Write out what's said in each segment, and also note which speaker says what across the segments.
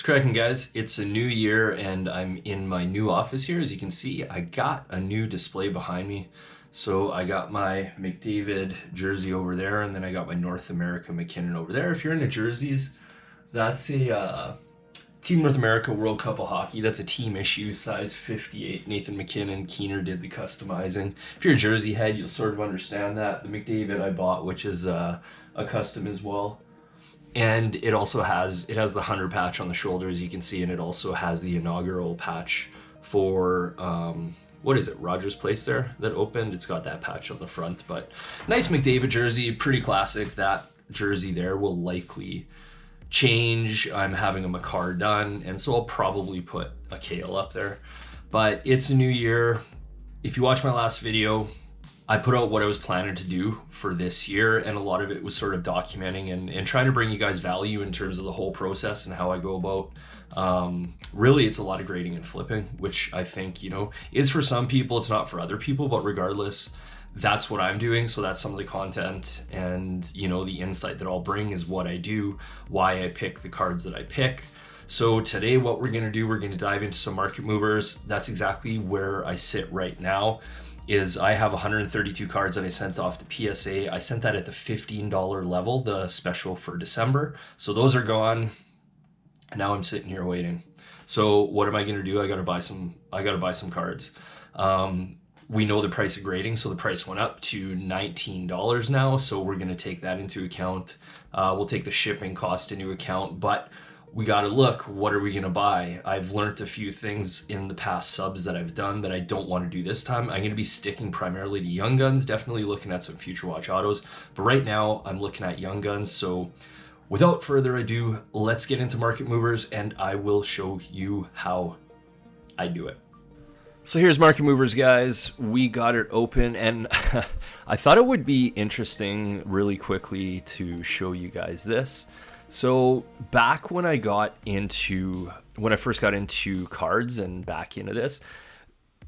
Speaker 1: Cracking, guys. It's a new year and I'm in my new office here. As you can see, I got a new display behind me. So I got my McDavid jersey over there, and then I got my North America McKinnon over there. If you're into jerseys, that's a Team North America World Cup of Hockey. That's a team issue, size 58. Nathan McKinnon, Keener did the customizing. If you're a jersey head, you'll sort of understand that. The McDavid I bought, which is a custom as well. And it also has the 100 patch on the shoulder, as you can see, and it also has the inaugural patch for what is it, Rogers Place there that opened. It's got that patch on the front, but nice McDavid jersey, pretty classic. That jersey there will likely change. I'm having a Makar done, and so I'll probably put a Kale up there. But it's a new year. If you watch my last video, I put out what I was planning to do for this year, and a lot of it was sort of documenting and trying to bring you guys value in terms of the whole process and how I go about. Really, it's a lot of grading and flipping, which I think, is for some people, it's not for other people, but regardless, that's what I'm doing. So that's some of the content, and the insight that I'll bring is what I do, why I pick the cards that I pick. So today what we're going to do, we're going to dive into some market movers. That's exactly where I sit right now. Is I have 132 cards that I sent off to PSA. I sent that at the $15 level, the special for December. So those are gone. Now I'm sitting here waiting. So what am I going to do? I got to buy some cards. We know the price of grading, so the price went up to $19 now. So we're going to take that into account. We'll take the shipping cost into account, but we got to look, what are we going to buy? I've learned a few things in the past subs that I've done that I don't want to do this time. I'm going to be sticking primarily to Young Guns, definitely looking at some Future Watch autos, but right now I'm looking at Young Guns. So without further ado, let's get into market movers and I will show you how I do it. So here's market movers, guys. We got it open, and I thought it would be interesting really quickly to show you guys this. So back when I first got into cards and back into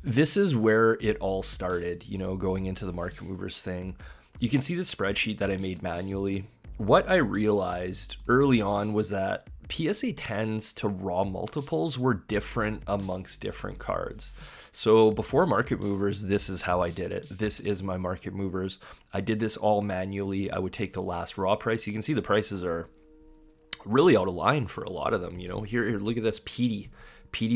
Speaker 1: this is where it all started, going into the market movers thing. You can see the spreadsheet that I made manually. What I realized early on was that PSA 10s to raw multiples were different amongst different cards. So before market movers, this is how I did it. This is my market movers. I did this all manually. I would take the last raw price. You can see the prices are really out of line for a lot of them. Here, look at this. PD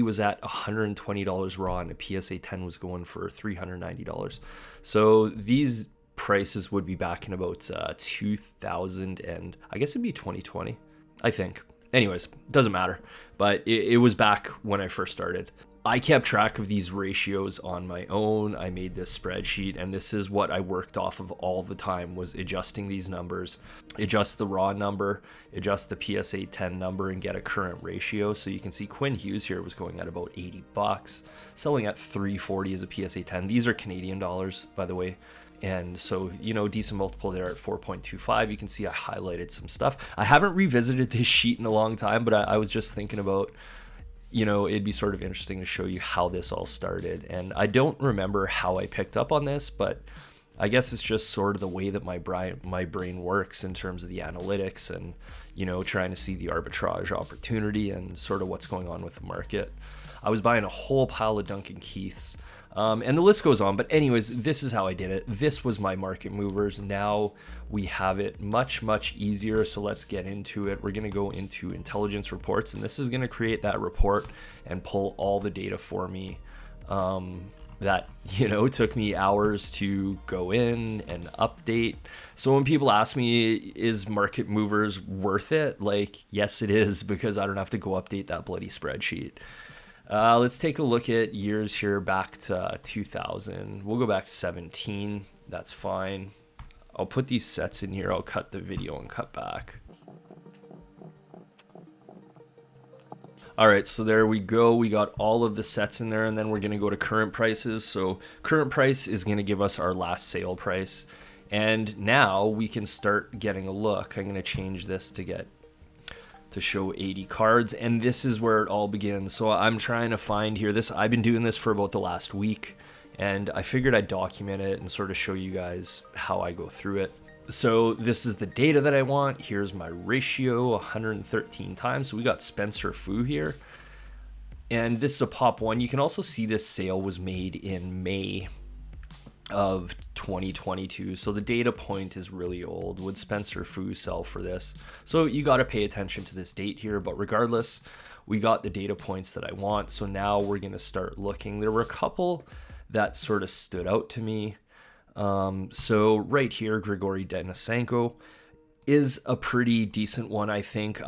Speaker 1: was at $120 raw, and a PSA 10 was going for $390. So these prices would be back in about 2000, and I guess it'd be 2020, I think. Anyways, doesn't matter, but it was back when I first started. I kept track of these ratios on my own. I made this spreadsheet, and this is what I worked off of all the time, was adjusting these numbers, adjust the raw number, adjust the PSA 10 number, and get a current ratio. So you can see Quinn Hughes here was going at about $80, selling at $340 as a PSA 10. These are Canadian dollars, by the way. And so, decent multiple there at 4.25. You can see I highlighted some stuff. I haven't revisited this sheet in a long time, but I was just thinking about, it'd be sort of interesting to show you how this all started. And I don't remember how I picked up on this, but I guess it's just sort of the way that my brain works in terms of the analytics and, trying to see the arbitrage opportunity and sort of what's going on with the market. I was buying a whole pile of Duncan Keiths. And the list goes on, but anyways, this is how I did it. This was my market movers. Now we have it much, much easier. So let's get into it. We're going to go into intelligence reports, and this is going to create that report and pull all the data for me. That, took me hours to go in and update. So when people ask me, is market movers worth it? Yes, it is, because I don't have to go update that bloody spreadsheet. Let's take a look at years here back to 2000. We'll go back to 17. That's fine. I'll put these sets in here. I'll cut the video and cut back. All right, so there we go. We got all of the sets in there, and then we're going to go to current prices. So current price is going to give us our last sale price. And now we can start getting a look. I'm going to change this to show 80 cards, and this is where it all begins. So I'm trying to find here I've been doing this for about the last week, and I figured I'd document it and sort of show you guys how I go through it. So this is the data that I want. Here's my ratio, 113 times. So we got Spencer Fu here. And this is a pop one. You can also see this sale was made in May of 2022. So the data point is really old. Would Spencer Fu sell for this? So you got to pay attention to this date here. But regardless, we got the data points that I want. So now we're going to start looking. There were a couple that sort of stood out to me. So right here, Grigory Denisenko is a pretty decent one, I think.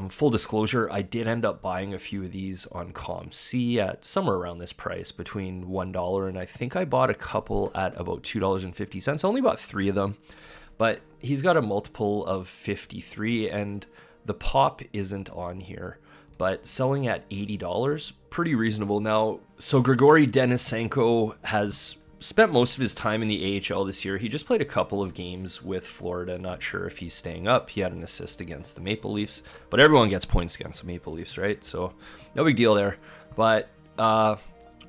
Speaker 1: Full disclosure, I did end up buying a few of these on ComC at somewhere around this price, between $1, and I think I bought a couple at about $2.50. I only bought 3 of them, but he's got a multiple of 53, and the pop isn't on here, but selling at $80, pretty reasonable. Now, so Grigory Denisenko has spent most of his time in the AHL this year. He just played a couple of games with Florida. Not sure if he's staying up. He had an assist against the Maple Leafs, but everyone gets points against the Maple Leafs, right? So no big deal there. But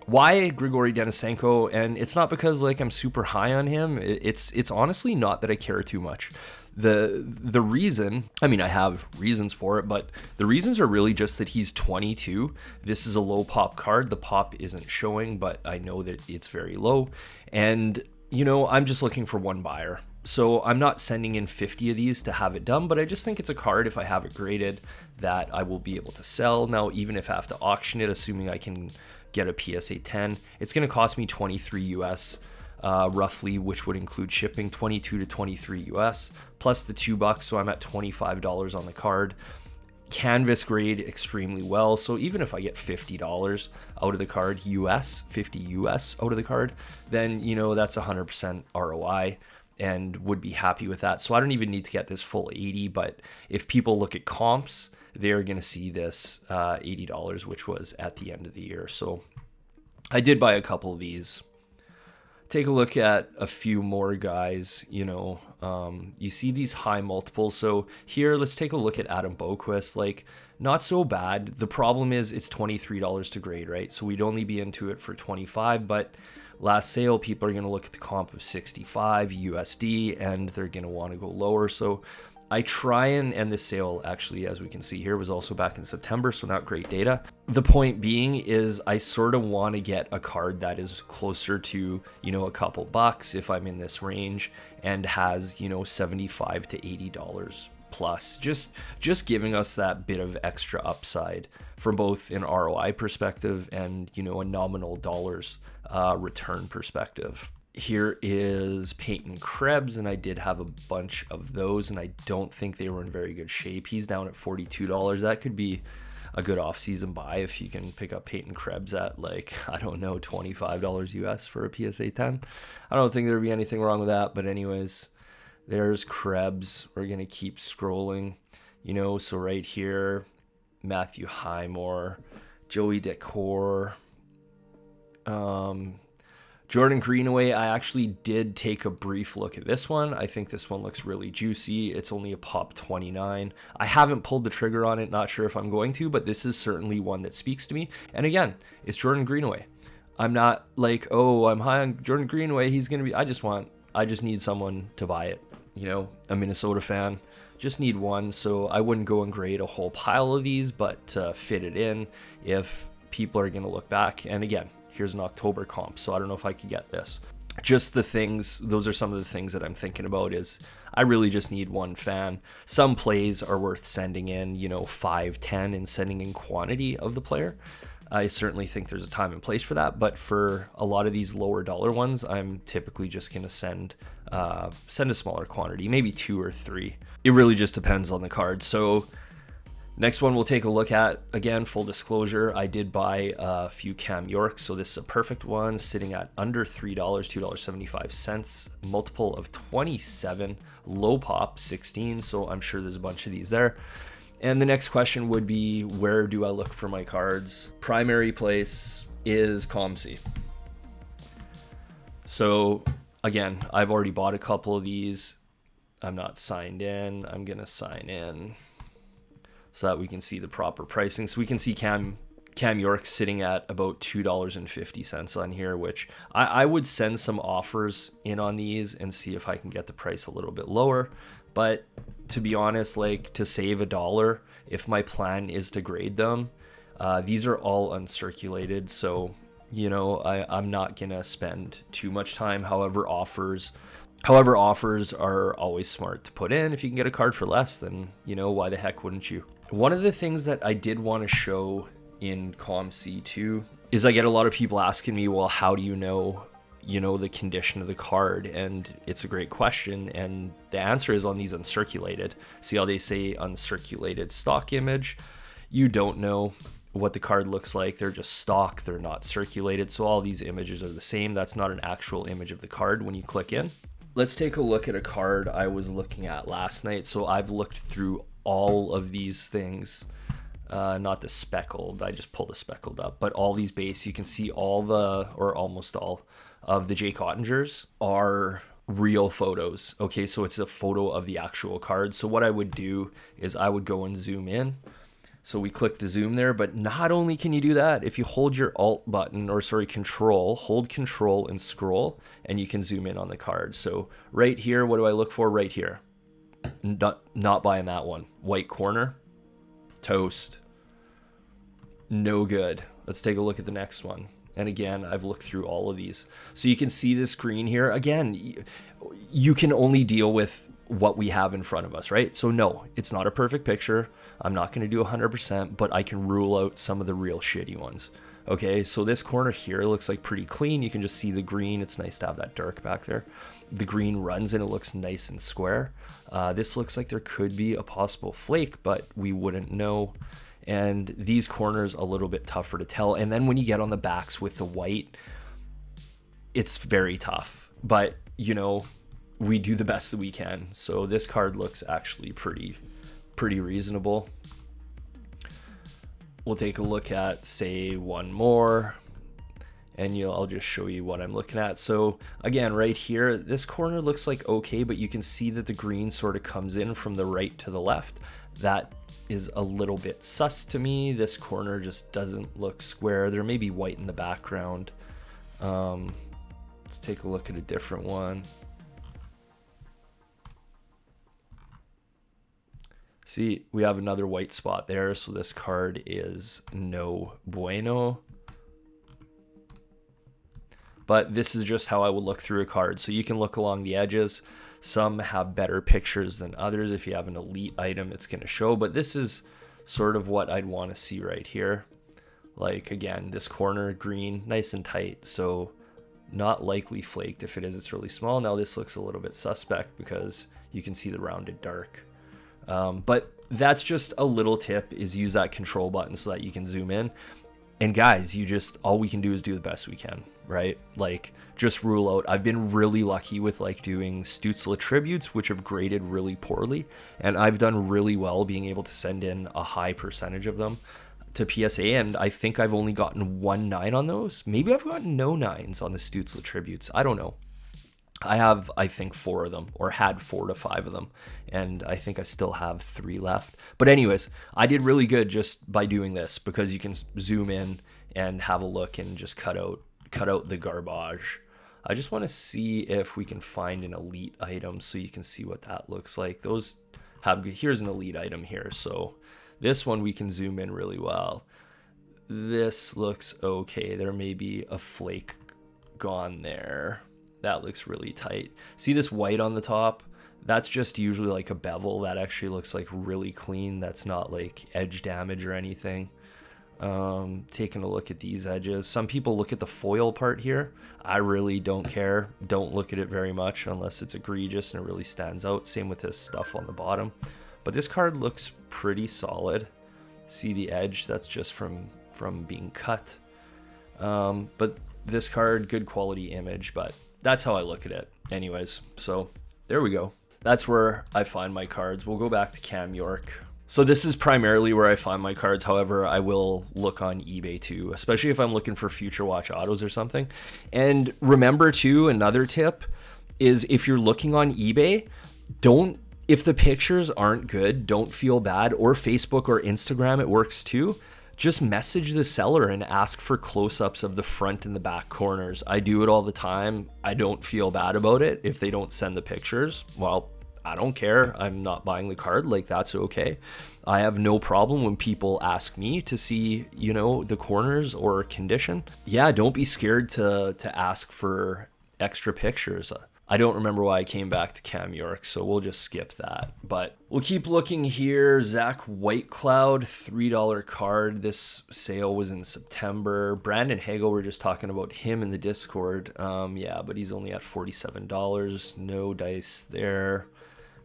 Speaker 1: why Grigory Denisenko? And it's not because like I'm super high on him. It's honestly not that I care too much. The reason, I mean, I have reasons for it, but the reasons are really just that he's 22. This is a low pop card. The pop isn't showing, but I know that it's very low. And, you know, I'm just looking for one buyer. So I'm not sending in 50 of these to have it done, but I just think it's a card, if I have it graded, that I will be able to sell. Now, even if I have to auction it, assuming I can get a PSA 10, it's going to cost me 23 US. Roughly, which would include shipping, 22 to 23 US, plus the $2, so I'm at $25 on the card. Canvas grade extremely well, so even if I get $50 out of the card, 50 US out of the card, then, you know, that's 100% ROI and would be happy with that. So I don't even need to get this full 80, but if people look at comps, they're going to see this $80, which was at the end of the year. So I did buy a couple of these. Take a look at a few more guys, you know, you see these high multiples. So here, let's take a look at Adam Boquist. Like, not so bad. The problem is it's $23 to grade, right? So we'd only be into it for 25, but last sale, people are going to look at the comp of 65 USD and they're going to want to go lower. So I try and end the sale, actually, as we can see here, was also back in September, so not great data. The point being is I sort of want to get a card that is closer to, you know, a couple bucks if I'm in this range and has, you know, $75 to $80 plus, just giving us that bit of extra upside from both an ROI perspective and, you know, a nominal dollars return perspective. Here is Peyton Krebs, and I did have a bunch of those, and I don't think they were in very good shape. He's down at $42. That could be a good off-season buy if you can pick up Peyton Krebs at, like, I don't know, $25 US for a PSA 10. I don't think there'd be anything wrong with that, but anyways, there's Krebs. We're going to keep scrolling, you know, so right here, Matthew Highmore, Joey Decor, Jordan Greenaway. I actually did take a brief look at this one. I think this one looks really juicy. It's only a pop 29. I haven't pulled the trigger on it, not sure if I'm going to, but this is certainly one that speaks to me. And again, it's Jordan Greenaway. I'm not like, oh, I'm high on Jordan Greenaway, he's going to be, I just need someone to buy it. You know, a Minnesota fan, just need one. So I wouldn't go and grade a whole pile of these, but fit it in if people are going to look back. And again, here's an October comp, so I don't know if I could get this. Just the things, those are some of the things that I'm thinking about is I really just need one fan. Some plays are worth sending in, you know, 5, 10 and sending in quantity of the player. I certainly think there's a time and place for that, but for a lot of these lower dollar ones, I'm typically just going to send a smaller quantity, maybe 2 or 3. It really just depends on the card. So next one we'll take a look at, again, full disclosure, I did buy a few Cam Yorks, so this is a perfect one, sitting at under $3, $2.75, multiple of 27, low pop 16, so I'm sure there's a bunch of these there. And the next question would be, where do I look for my cards? Primary place is ComC. So again, I've already bought a couple of these. I'm not signed in. I'm going to sign in so that we can see the proper pricing. So we can see Cam Cam York's sitting at about $2.50 on here, which I would send some offers in on these and see if I can get the price a little bit lower. But to be honest, like, to save $1, if my plan is to grade them, these are all uncirculated, so you know, I'm not gonna spend too much time. However, offers are always smart to put in. If you can get a card for less, then, you know, why the heck wouldn't you? One of the things that I did want to show in ComC2 is I get a lot of people asking me, well, how do you know the condition of the card? And it's a great question, and the answer is on these uncirculated. See how they say uncirculated stock image? You don't know what the card looks like. They're just stock, they're not circulated, so all these images are the same. That's not an actual image of the card when you click in. Let's take a look at a card I was looking at last night. So I've looked through all of these things, not the speckled, I just pulled the speckled up, but all these base, you can see or almost all of the Jake Ottingers are real photos. Okay, so it's a photo of the actual card. So what I would do is I would go and zoom in. So we click the zoom there, but not only can you do that, if you hold your Alt button, hold Control and scroll, and you can zoom in on the card. So right here, what do I look for? Right here. Not buying that one. White corner, toast. No good. Let's take a look at the next one. And again, I've looked through all of these. So you can see this green here. Again, you can only deal with what we have in front of us, right? So no, it's not a perfect picture. I'm not going to do 100%, but I can rule out some of the real shitty ones. Okay, so this corner here looks like pretty clean. You can just see the green. It's nice to have that dark back there. The green runs and it looks nice and square. This looks like there could be a possible flake, but we wouldn't know. And these corners a little bit tougher to tell. And then when you get on the backs with the white, it's very tough. But, you know, we do the best that we can. So this card looks actually pretty reasonable. We'll take a look at, say, one more, and I'll just show you what I'm looking at. So again, right here, this corner looks like okay, but you can see that the green sort of comes in from the right to the left. That is a little bit sus to me. This corner just doesn't look square. There may be white in the background. Let's take a look at a different one. See, we have another white spot there, so this card is no bueno. But this is just how I would look through a card. So you can look along the edges. Some have better pictures than others. If you have an elite item, it's going to show. But this is sort of what I'd want to see right here. Like, again, this corner, green, nice and tight. So not likely flaked. If it is, it's really small. Now this looks a little bit suspect because you can see the rounded dark. But that's just a little tip, is use that control button so that you can zoom in. And guys, all we can do is do the best we can, right? Like, just rule out. I've been really lucky with like doing Stutzla tributes, which have graded really poorly. And I've done really well being able to send in a high percentage of them to PSA. And I think I've only gotten 1 9 on those. Maybe I've gotten no 9s on the Stutzla tributes. I don't know. I have, I think, 4 of them, or had 4 to 5 of them, and I think I still have 3 left. But anyways, I did really good just by doing this, because you can zoom in and have a look and just cut out the garbage. I just want to see if we can find an elite item so you can see what that looks like. Here's an elite item here. So this one we can zoom in really well. This looks okay. There may be a flake gone there. That looks really tight. See this white on the top? That's just usually like a bevel. That actually looks like really clean. That's not like edge damage or anything. Taking a look at these edges. Some people look at the foil part here. I really don't care. Don't look at it very much unless it's egregious and it really stands out. Same with this stuff on the bottom. But this card looks pretty solid. See the edge? That's just from being cut. But this card, good quality image, but that's how I look at it. Anyways, so there we go. That's where I find my cards. We'll go back to Cam York. So this is primarily where I find my cards. However, I will look on eBay too, especially if I'm looking for Future Watch autos or something. And remember too, another tip is if you're looking on eBay, if the pictures aren't good, don't feel bad, or Facebook or Instagram, it works too. just message the seller and ask for close-ups of the front and the back corners. I do it all the time. I don't feel bad about it. If they don't send the pictures, well, I don't care. I'm not buying the card. Like, that's okay. I have no problem when people ask me to see, you know, the corners or condition. Yeah, don't be scared to ask for extra pictures. I don't remember why I came back to Cam York, so we'll just skip that. But we'll keep looking here. Zach Whitecloud, $3 card. This sale was in September. Brandon Hagel, we're just talking about him in the Discord. Yeah, but he's only at $47. No dice there.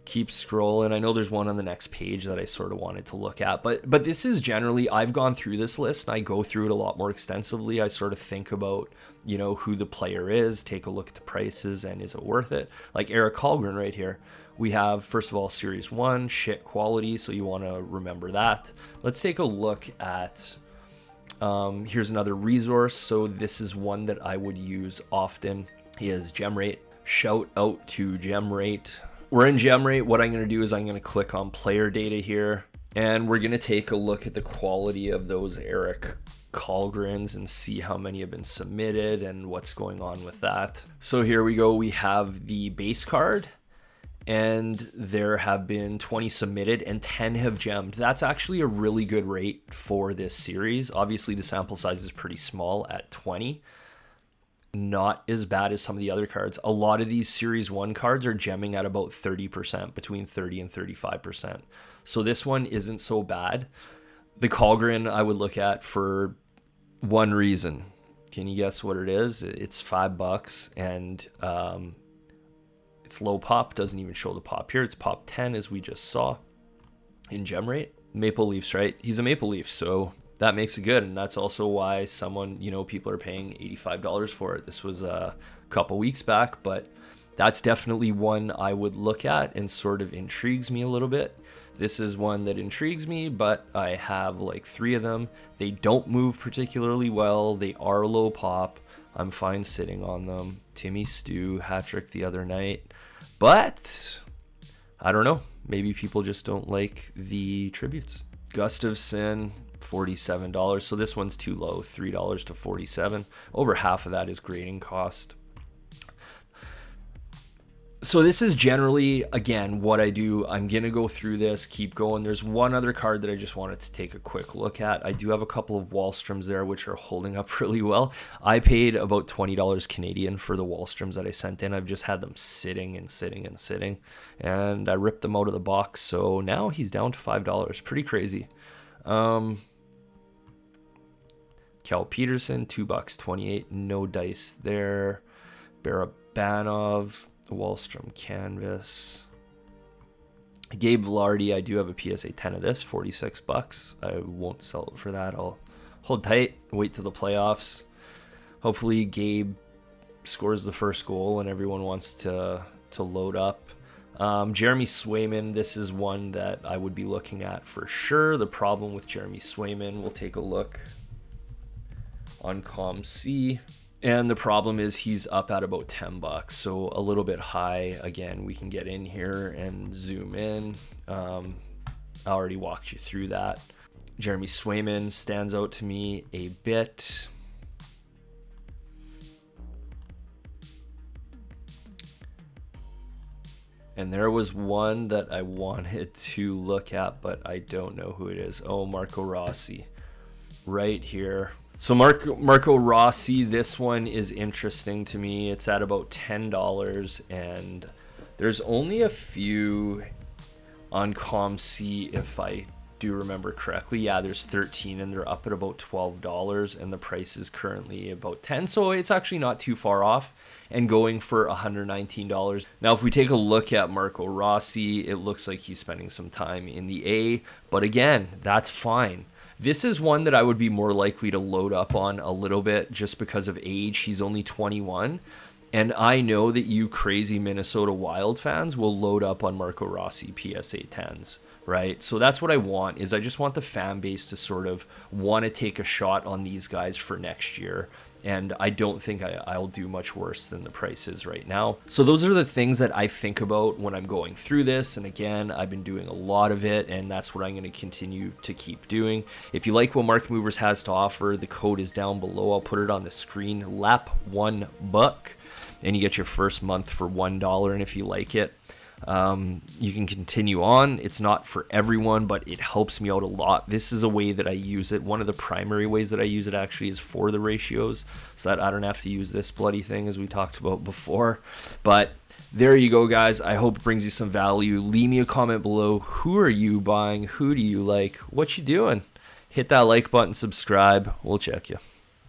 Speaker 1: Keep scrolling. I know there's one on the next page that I sort of wanted to look at, but this is generally, I've gone through this list and I go through it a lot more extensively. I sort of think about, you know, who the player is, take a look at the prices, and is it worth it? Like Eric Hallgren right here. We have, first of all, Series 1, shit quality, so you want to remember that. Let's take a look at, here's another resource. So this is one that I would use often, is GemRate. Shout out to GemRate. We're in GemRate. What I'm going to do is I'm going to click on player data here, and we're going to take a look at the quality of those Eric Kallgrens and see how many have been submitted and what's going on with that. So here we go. We have the base card, and there have been 20 submitted and 10 have gemmed. That's actually a really good rate for this series. Obviously, the sample size is pretty small at 20. Not as bad as some of the other cards. A lot of these Series 1 cards are gemming at about 30%, between 30 and 35%. So this one isn't so bad. The Kallgren I would look at for one reason. Can you guess what it is? It's $5, and it's low pop. Doesn't even show the pop here. It's pop 10, as we just saw in GemRate. Maple Leafs, right? He's a Maple Leaf, so that makes it good, and that's also why someone, you know, people are paying $85 for it. This was a couple weeks back, but that's definitely one I would look at and sort of intrigues me a little bit. This is one that intrigues me, but I have like 3 of them. They don't move particularly well. They are low pop. I'm fine sitting on them. Timmy Stew, hat trick the other night, but I don't know. Maybe people just don't like the tributes. Gustafsson, $47. So this one's too low, $3 to $47. Over half of that is grading cost. So this is generally, again, what I do. I'm going to go through this, keep going. There's one other card that I just wanted to take a quick look at. I do have a couple of Wallstroms there, which are holding up really well. I paid about $20 Canadian for the Wallstroms that I sent in. I've just had them sitting and sitting and sitting, and I ripped them out of the box. So now he's down to $5. Pretty crazy. Cal Peterson, $2.28. No dice there. Barabanov, Wallstrom canvas. Gabe Velarde, I do have a PSA 10 of this, $46. I won't sell it for that. I'll hold tight, wait till the playoffs. Hopefully Gabe scores the first goal and everyone wants to load up. Jeremy Swayman, this is one that I would be looking at for sure. The problem with Jeremy Swayman, we'll take a look on ComC, and the problem is he's up at about $10, so a little bit high. Again, we can get in here and zoom in. I already walked you through that. Jeremy Swayman stands out to me a bit. And there was one that I wanted to look at, but I don't know who it is. Oh, Marco Rossi right here. So Marco Rossi, this one is interesting to me. It's at about $10, and there's only a few on ComC, if I do remember correctly. Yeah, there's 13, and they're up at about $12, and the price is currently about 10, so it's actually not too far off, and going for $119. Now, if we take a look at Marco Rossi, it looks like he's spending some time in the A, but again, that's fine. This is one that I would be more likely to load up on a little bit just because of age. He's only 21. And I know that you crazy Minnesota Wild fans will load up on Marco Rossi PSA 10s, right? So that's what I want, is I just want the fan base to sort of want to take a shot on these guys for next year. and I don't think I'll do much worse than the price is right now. So those are the things that I think about when I'm going through this. And again, I've been doing a lot of it, and that's what I'm going to continue to keep doing. If you like what Market Movers has to offer, the code is down below. I'll put it on the screen, LAP1BUCK, and you get your first month for $1. And if you like it, you can continue on. It's not for everyone, but it helps me out a lot. This is a way that I use it. One of the primary ways that I use it actually is for the ratios, so that I don't have to use this bloody thing as we talked about before. But there you go, guys. I hope it brings you some value. Leave me a comment below. Who are you buying? Who do you like? What you doing? Hit that like button, subscribe. We'll check you.